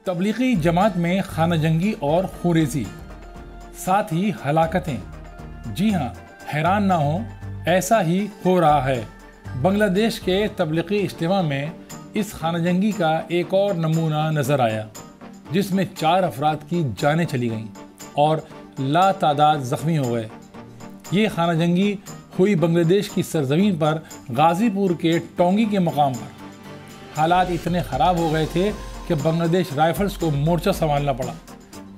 تبلیغی جماعت میں خانہ جنگی اور خوریزی، ساتھ ہی ہلاکتیں۔ جی ہاں، حیران نہ ہوں، ایسا ہی ہو رہا ہے۔ بنگلہ دیش کے تبلیغی اجتماع میں اس خانہ جنگی کا ایک اور نمونہ نظر آیا، جس میں 4 افراد کی جانیں چلی گئیں اور لا تعداد زخمی ہو گئے۔ یہ خانہ جنگی ہوئی بنگلہ دیش کی سرزمین پر غازی پور کے ٹونگی کے مقام پر۔ حالات اتنے خراب ہو گئے تھے کہ بنگلہ دیش رائفلز کو مورچہ سنبھالنا پڑا،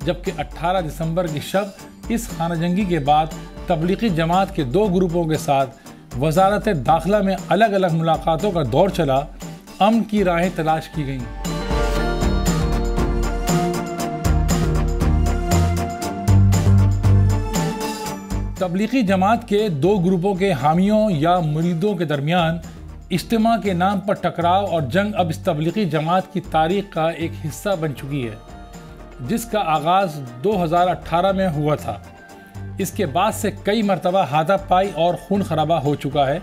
جبکہ 18 دسمبر کی شب اس خانہ جنگی کے بعد تبلیغی جماعت کے 2 گروپوں کے ساتھ وزارت داخلہ میں الگ الگ ملاقاتوں کا دور چلا، امن کی راہیں تلاش کی گئیں۔ تبلیغی جماعت کے 2 گروپوں کے حامیوں یا مریدوں کے درمیان اجتماع کے نام پر ٹکراؤ اور جنگ اب اس تبلیغی جماعت کی تاریخ کا ایک حصہ بن چکی ہے، جس کا آغاز 2018 میں ہوا تھا۔ اس کے بعد سے کئی مرتبہ ہاتھا پائی اور خون خرابہ ہو چکا ہے۔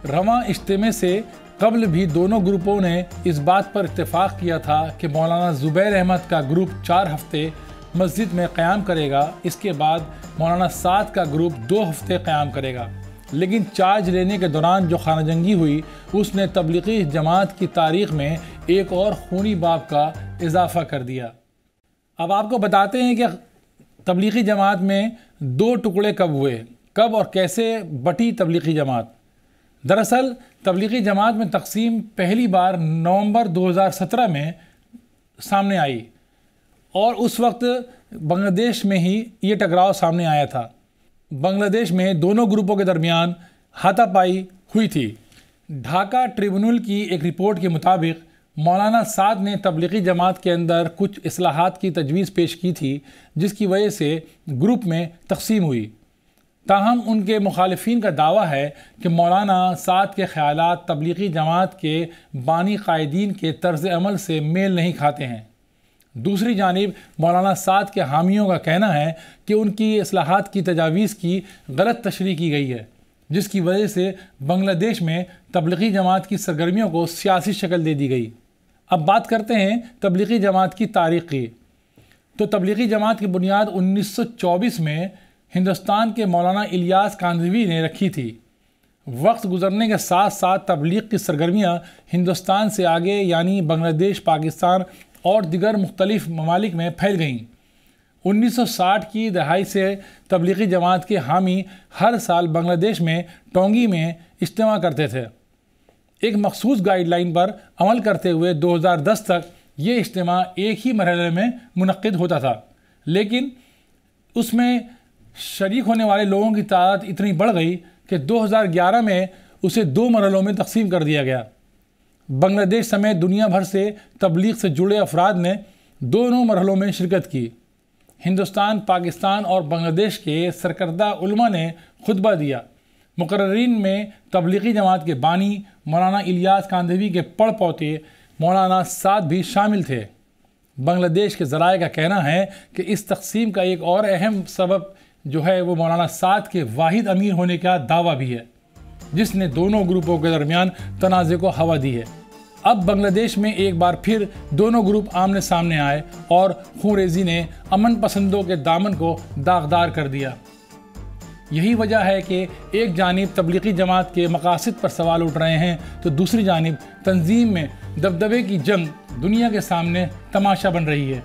رواں اجتماع سے قبل بھی دونوں گروپوں نے اس بات پر اتفاق کیا تھا کہ مولانا زبیر احمد کا گروپ 4 ہفتے مسجد میں قیام کرے گا، اس کے بعد مولانا سعد کا گروپ 2 ہفتے قیام کرے گا۔ لیکن چارج لینے کے دوران جو خانہ جنگی ہوئی، اس نے تبلیغی جماعت کی تاریخ میں ایک اور خونی باب کا اضافہ کر دیا۔ اب آپ کو بتاتے ہیں کہ تبلیغی جماعت میں 2 ٹکڑے کب ہوئے، کب اور کیسے بٹی تبلیغی جماعت۔ دراصل تبلیغی جماعت میں تقسیم پہلی بار نومبر 2017 میں سامنے آئی، اور اس وقت بنگلہ دیش میں ہی یہ ٹکراؤ سامنے آیا تھا۔ بنگلہ دیش میں دونوں گروپوں کے درمیان ہاتھا پائی ہوئی تھی۔ ڈھاکہ ٹریبونل کی ایک رپورٹ کے مطابق مولانا سعد نے تبلیغی جماعت کے اندر کچھ اصلاحات کی تجویز پیش کی تھی، جس کی وجہ سے گروپ میں تقسیم ہوئی۔ تاہم ان کے مخالفین کا دعویٰ ہے کہ مولانا سعد کے خیالات تبلیغی جماعت کے بانی قائدین کے طرز عمل سے میل نہیں کھاتے ہیں۔ دوسری جانب مولانا سعد کے حامیوں کا کہنا ہے کہ ان کی اصلاحات کی تجاویز کی غلط تشریح کی گئی ہے، جس کی وجہ سے بنگلہ دیش میں تبلیغی جماعت کی سرگرمیوں کو سیاسی شکل دے دی گئی۔ اب بات کرتے ہیں تبلیغی جماعت کی تاریخ کی۔ تو تبلیغی جماعت کی بنیاد 1924 میں ہندوستان کے مولانا الیاس کاندھوی نے رکھی تھی۔ وقت گزرنے کے ساتھ ساتھ تبلیغ کی سرگرمیاں ہندوستان سے آگے یعنی بنگلہ دیش، پاکستان اور دیگر مختلف ممالک میں پھیل گئیں۔ 1960 کی دہائی سے تبلیغی جماعت کے حامی ہر سال بنگلہ دیش میں ٹونگی میں اجتماع کرتے تھے۔ ایک مخصوص گائیڈ لائن پر عمل کرتے ہوئے 2010 تک یہ اجتماع ایک ہی مرحلے میں منعقد ہوتا تھا، لیکن اس میں شریک ہونے والے لوگوں کی تعداد اتنی بڑھ گئی کہ 2011 میں اسے 2 مرحلوں میں تقسیم کر دیا گیا۔ بنگلہ دیش سمیت دنیا بھر سے تبلیغ سے جڑے افراد نے دونوں مرحلوں میں شرکت کی۔ ہندوستان، پاکستان اور بنگلہ دیش کے سرکردہ علماء نے خطبہ دیا۔ مقررین میں تبلیغی جماعت کے بانی مولانا الیاس کاندھوی کے پڑ پوتے مولانا سعد بھی شامل تھے۔ بنگلہ دیش کے ذرائع کا کہنا ہے کہ اس تقسیم کا ایک اور اہم سبب جو ہے وہ مولانا سعد کے واحد امیر ہونے کا دعویٰ بھی ہے، جس نے دونوں گروپوں کے درمیان تنازع کو ہوا دی ہے۔ اب بنگلہ دیش میں ایک بار پھر دونوں گروپ آمنے سامنے آئے اور خونریزی نے امن پسندوں کے دامن کو داغدار کر دیا۔ یہی وجہ ہے کہ ایک جانب تبلیغی جماعت کے مقاصد پر سوال اٹھ رہے ہیں، تو دوسری جانب تنظیم میں دبدبے کی جنگ دنیا کے سامنے تماشا بن رہی ہے۔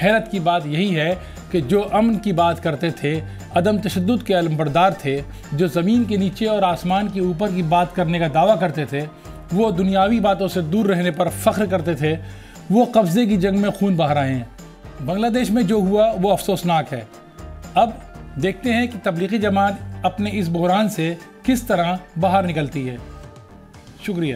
حیرت کی بات یہی ہے کہ جو امن کی بات کرتے تھے، عدم تشدد کے علمبردار تھے، جو زمین کے نیچے اور آسمان کے اوپر کی بات کرنے کا دعویٰ کرتے تھے، وہ دنیاوی باتوں سے دور رہنے پر فخر کرتے تھے، وہ قبضے کی جنگ میں خون بہا رہے ہیں۔ بنگلہ دیش میں جو ہوا وہ افسوسناک ہے۔ اب دیکھتے ہیں کہ تبلیغی جماعت اپنے اس بحران سے کس طرح باہر نکلتی ہے۔ شکریہ۔